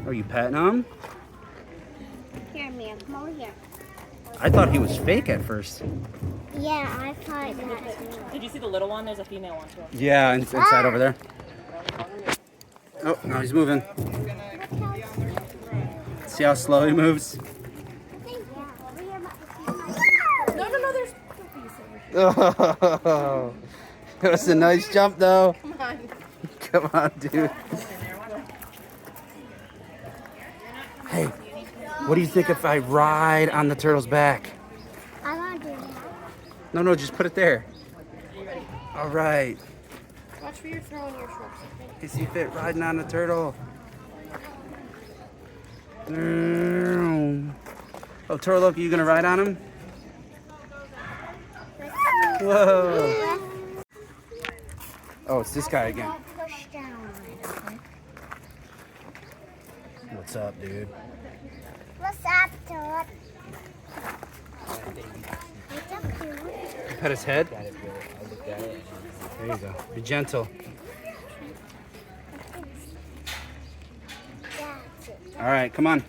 Are you petting him? Here, Mia, come over here. I thought he was fake at first. Yeah, I thought that. Did you see the little one? There's a female one too. Yeah, inside over there. Oh, no, he's moving. See how slow he moves? No, there's Oh, that was a nice jump, though. Come on. Come on, dude. Hey, what do you think if I ride on the turtle's back? I want to do that. No, just put it there. All right. Watch for your throwing your shorts. Is he fit riding on the turtle? Oh, turtle, are you gonna ride on him? Whoa. Oh, it's this guy again. Push down. What's up, dude? What's up, Todd? What's up, dude? Pet his head. There you go. Be gentle. That's it. All right, come on.